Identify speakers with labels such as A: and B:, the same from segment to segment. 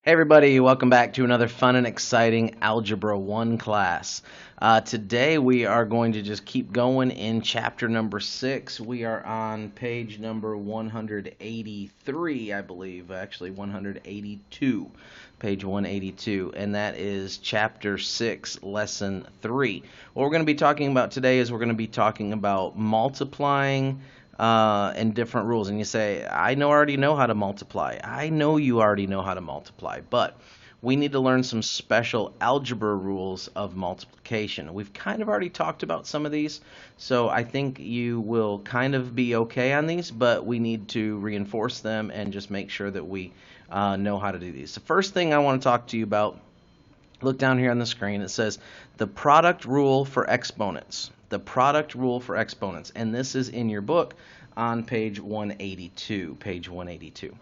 A: Hey everybody, welcome back to another fun and exciting Algebra 1 class. Today we are going to just keep going in chapter number 6. We are on page number 183, I believe, actually 182, page 182, and that is chapter 6, lesson 3. What we're going to be talking about today is we're going to be talking about multiplying and different rules. And you say, already know how to multiply. I know you already know how to multiply, but we need to learn some special algebra rules of multiplication. We've kind of already talked about some of these, so I think you will kind of be okay on these, but we need to reinforce them and just make sure that we know how to do these. The first thing I want to talk to you about, look down here on the screen. It says the product rule for exponents. The product rule for exponents. And this is in your book on page 182. Page 182.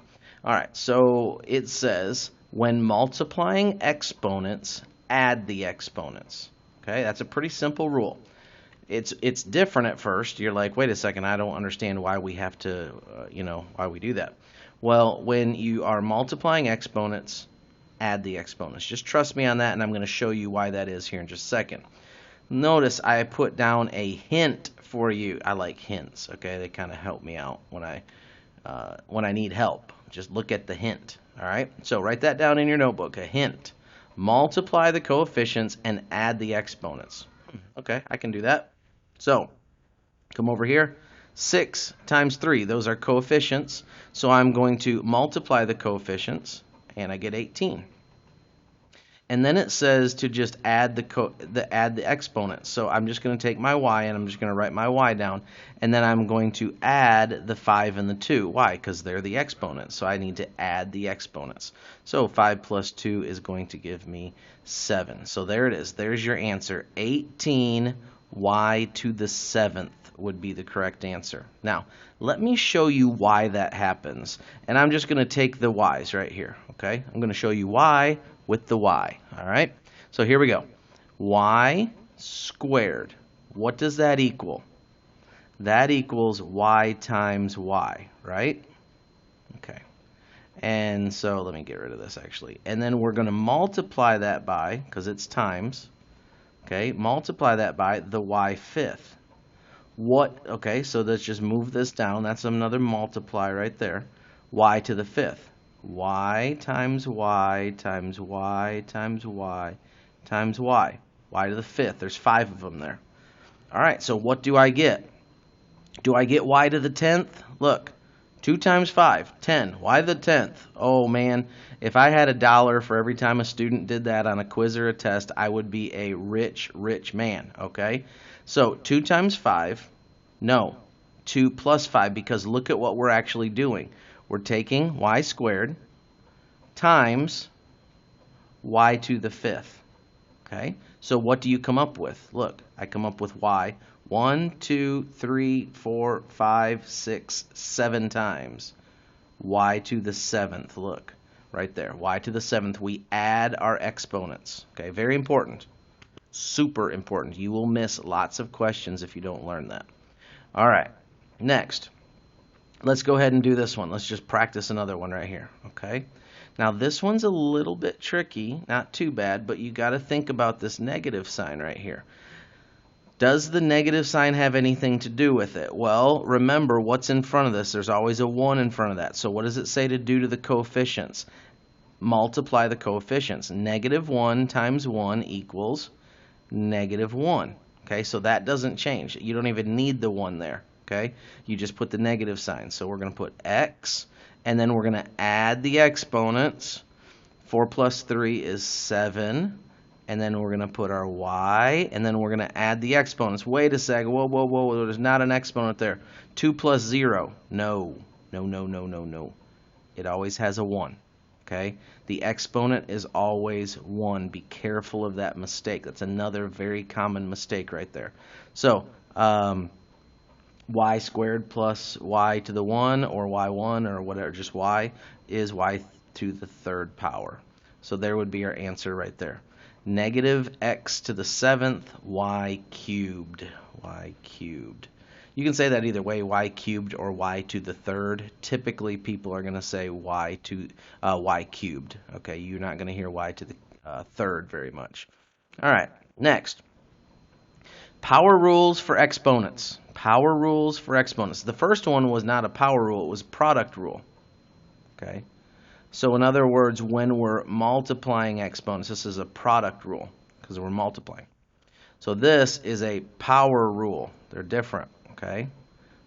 A: All right, so it says when multiplying exponents, add the exponents. Okay, that's a pretty simple rule. It's different at first. You're like, wait a second, I don't understand why we have to, why we do that. Well, when you are multiplying exponents, add the exponents. Just trust me on that, and I'm going to show you why that is here in just a second. Notice I put down a hint for you. I like hints, okay? They kind of help me out when I need help. Just look at the hint, all right? So write that down in your notebook, a hint. Multiply the coefficients and add the exponents. Okay, I can do that. So come over here. 6 times 3, those are coefficients. So I'm going to multiply the coefficients, and I get 18. And then it says to just add the exponents. So I'm just going to take my y and I'm just going to write my y down, and then I'm going to add the 5 and the 2. Why? Because they're the exponents. So I need to add the exponents. So 5 plus 2 is going to give me 7. So there it is. There's your answer. 18 y to the 7th would be the correct answer. Now, let me show you why that happens. And I'm just going to take the y's right here, okay? I'm going to show you why with the y, all right? So here we go. Y squared. What does that equal? That equals y times y, right? Okay. And so let me get rid of this actually. And then we're going to multiply that by, because it's times, okay, multiply that by the y-fifth. Okay, so let's just move this down. That's another multiply right there. Y to the 5th. Y times y times y times y times y. Y to the 5th. There's 5 of them there. All right, so what do I get? Do I get y to the 10th? Look, 2 times 5, 10. Y to the 10th. Oh, man, if I had $1 for every time a student did that on a quiz or a test, I would be a rich, rich man, okay? So 2 times 5, no, 2 plus 5, because look at what we're actually doing. We're taking y squared times y to the 5th, okay? So what do you come up with? Look, I come up with y 1, 2, 3, 4, 5, 6, 7 times. Y to the 7th, look, right there. Y to the 7th, we add our exponents, okay? Very important. Super important. You will miss lots of questions if you don't learn that. All right, next. Let's go ahead and do this one. Let's just practice another one right here, okay? Now this one's a little bit tricky, not too bad, but you got to think about this negative sign right here. Does the negative sign have anything to do with it? Well, remember what's in front of this. There's always a 1 in front of that. So what does it say to do to the coefficients? Multiply the coefficients. Negative 1 times 1 equals negative 1. Okay, so that doesn't change. You don't even need the 1 there. Okay, you just put the negative sign. So we're going to put x, and then we're going to add the exponents. 4 plus 3 is 7. And then we're going to put our y, and then we're going to add the exponents. Wait a second. Whoa, whoa, whoa. There's not an exponent there. 2 plus 0. No. No, no, no, no, no. It always has a 1. Okay? The exponent is always 1. Be careful of that mistake. That's another very common mistake right there. So, y squared plus y to the 1, or y1, or whatever, just y, is y to the 3rd power. So there would be our answer right there. Negative x to the 7th, y cubed. Y cubed. You can say that either way, y cubed or y to the third. Typically, people are going to say y cubed. Okay, you're not going to hear y to the third very much. All right, next. Power rules for exponents. Power rules for exponents. The first one was not a power rule, it was a product rule. Okay? So in other words, when we're multiplying exponents, this is a product rule because we're multiplying. So this is a power rule. They're different, okay?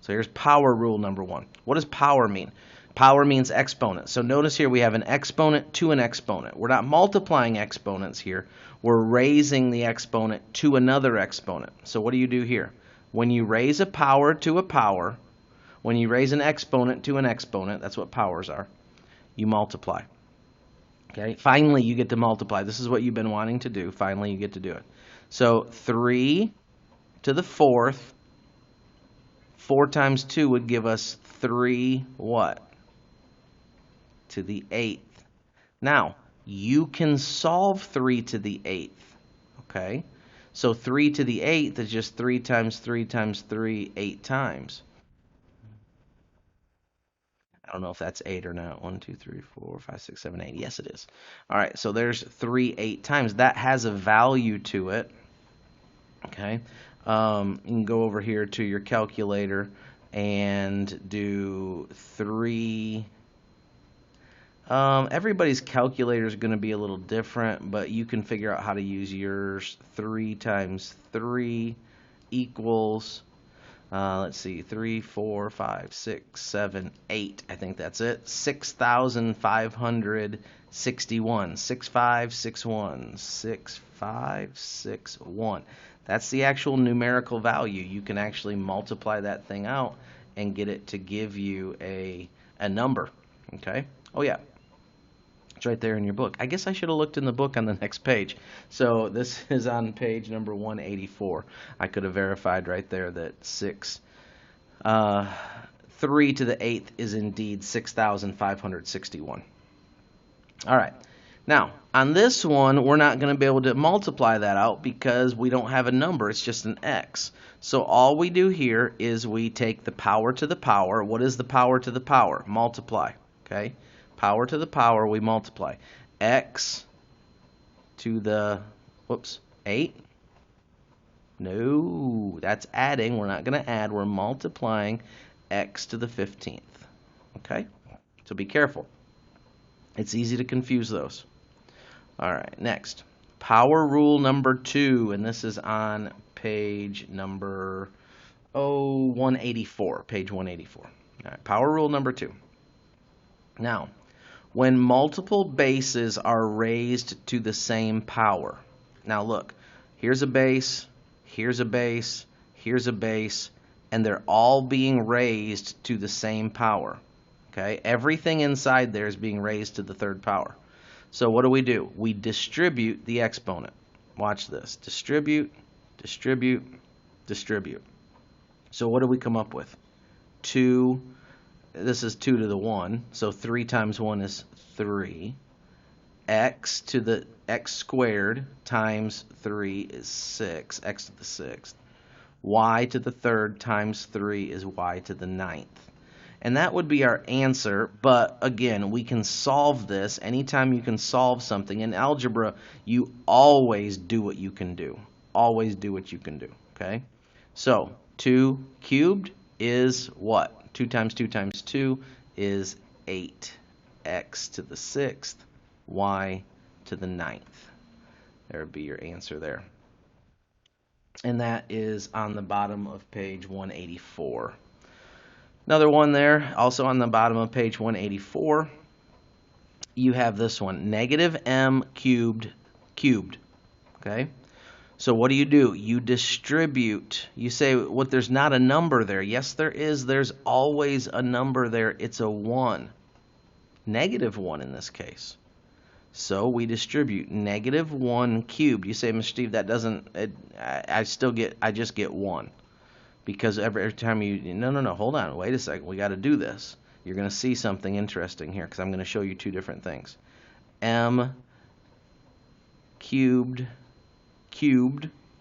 A: So here's power rule number one. What does power mean? Power means exponent. So notice here we have an exponent to an exponent. We're not multiplying exponents here. We're raising the exponent to another exponent. So what do you do here? When you raise a power to a power, when you raise an exponent to an exponent, that's what powers are, you multiply. Okay? Finally, you get to multiply. This is what you've been wanting to do. Finally, you get to do it. So 3 to the 4th, 4 times 2 would give us 3 what? To the 8th. Now, you can solve 3 to the 8th. Okay? So 3 to the 8th is just 3 times 3 times 3, 8 times. I don't know if that's 8 or not. 1, 2, 3, 4, 5, 6, 7, 8. Yes, it is. All right, so there's 3 8 times. That has a value to it. Okay, you can go over here to your calculator and do 3. Everybody's calculator is going to be a little different, but you can figure out how to use yours. 3 times 3 equals, let's see, 3, 4, 5, 6, 7, 8. I think that's it. 6,561. 6561. 6561. That's the actual numerical value. You can actually multiply that thing out and get it to give you a number. Okay? Oh, yeah. It's right there in your book. I guess I should have looked in the book on the next page. So this is on page number 184. I could have verified right there that 3 to the 8th is indeed 6,561. All right. Now, on this one, we're not going to be able to multiply that out because we don't have a number. It's just an x. So all we do here is we take the power to the power. What is the power to the power? Multiply. Okay? Power to the power, we multiply. X to the, 8? No, that's adding. We're not going to add. We're multiplying x to the 15th. Okay? So be careful. It's easy to confuse those. All right, next. Power rule number 2, and this is on page number 184, page 184. All right, power rule number 2. Now, when multiple bases are raised to the same power. Now look, here's a base, here's a base, here's a base, and they're all being raised to the same power. Okay? Everything inside there is being raised to the third power. So what do? We distribute the exponent. Watch this. Distribute, distribute, distribute. So what do we come up with? 2. This is 2 to the 1. So 3 times 1 is 3. X to the x squared times 3 is 6. X to the 6th. Y to the 3rd times 3 is y to the 9th. And that would be our answer, but again, we can solve this. Anytime you can solve something in algebra, you always do what you can do. Always do what you can do, okay? So 2 cubed is what? 2 times 2 times 2 is 8. X to the 6th, y to the 9th. There would be your answer there. And that is on the bottom of page 184. Another one there, also on the bottom of page 184, you have this one, negative m cubed, okay? So what do? You distribute. You say, what, there's not a number there. Yes, there is. There's always a number there. It's a 1. Negative 1 in this case. So we distribute negative 1 cubed. You say, Mr. Steve, that doesn't, I just get 1. Because every time no, hold on, wait a second, we got to do this. You're going to see something interesting here because I'm going to show you 2 different things. M cubed,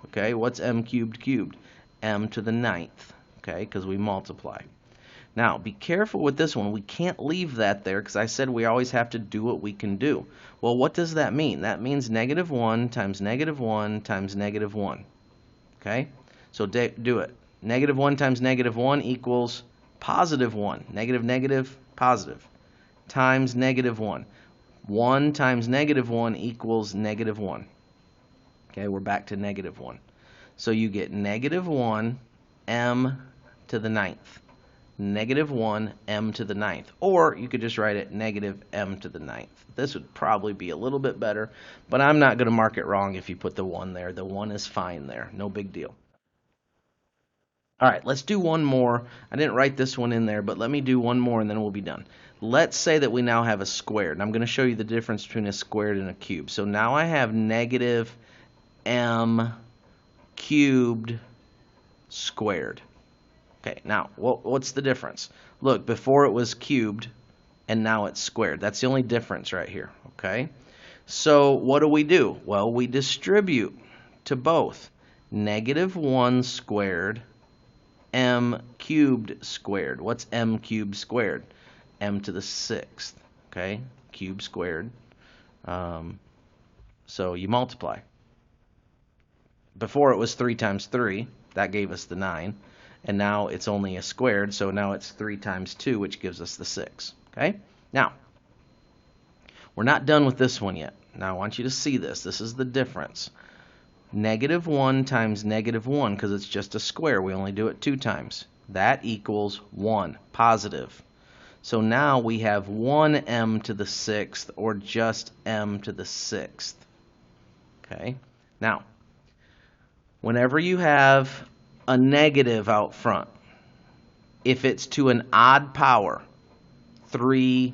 A: okay, what's m cubed? M to the 9th, okay, because we multiply. Now, be careful with this one. We can't leave that there because I said we always have to do what we can do. Well, what does that mean? That means negative 1 times negative 1 times negative 1. Okay? So do it. Negative 1 times negative 1 equals positive 1. Negative, negative, positive. Times negative 1. 1 times negative 1 equals negative 1. Okay, we're back to negative 1. So you get negative 1 m to the ninth. Negative 1 m to the ninth. Or you could just write it negative m to the ninth. This would probably be a little bit better, but I'm not going to mark it wrong if you put the 1 there. The 1 is fine there. No big deal. All right, let's do one more. I didn't write this one in there, but let me do one more and then we'll be done. Let's say that we now have a squared. And I'm going to show you the difference between a squared and a cube. So now I have negative m cubed squared. Okay, now what's the difference? Look, before it was cubed and now it's squared. That's the only difference right here, okay? So what do? Well, we distribute to both. Negative 1 squared, m cubed squared. What's m cubed squared? M to the sixth, okay? Cube squared. So you multiply. Before it was 3 times 3. That gave us the 9. And now it's only a squared, so now it's 3 times 2, which gives us the 6. Okay? Now, we're not done with this one yet. Now, I want you to see this. This is the difference. Negative 1 times negative 1, because it's just a square. We only do it 2 times. That equals 1, positive. So now we have 1m to the 6th, or just m to the 6th. Okay? Now, whenever you have a negative out front, if it's to an odd power, 3,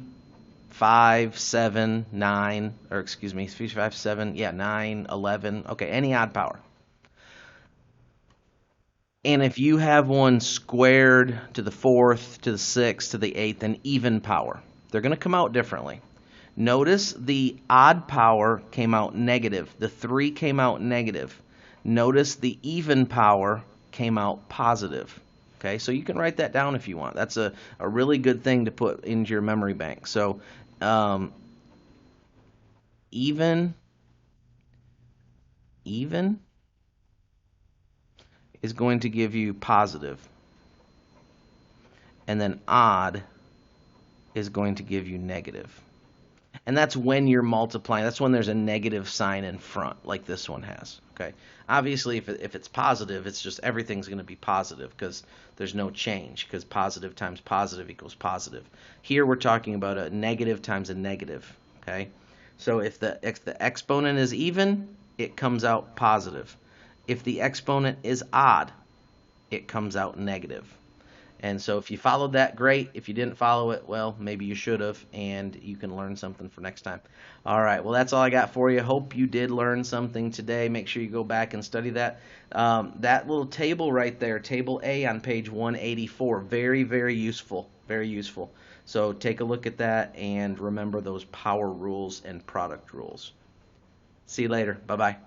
A: 5, 7, 9, or excuse me, 3, 5, 7, yeah, 9, 11, okay, any odd power. And if you have one squared to the 4th, to the 6th, to the 8th, an even power, they're going to come out differently. Notice the odd power came out negative. The 3 came out negative. Notice the even power came out positive. Okay, so you can write that down if you want. That's a really good thing to put into your memory bank. So even is going to give you positive. And then odd is going to give you negative. And that's when you're multiplying. That's when there's a negative sign in front, like this one has. Okay. Obviously, if it's positive, it's just everything's going to be positive because there's no change, because positive times positive equals positive. Here we're talking about a negative times a negative. Okay. So if the exponent is even, it comes out positive. If the exponent is odd, it comes out negative. And so if you followed that, great. If you didn't follow it, well, maybe you should have, and you can learn something for next time. All right, well, that's all I got for you. Hope you did learn something today. Make sure you go back and study that. That little table right there, Table A on page 184, very, very useful, very useful. So take a look at that and remember those power rules and product rules. See you later. Bye-bye.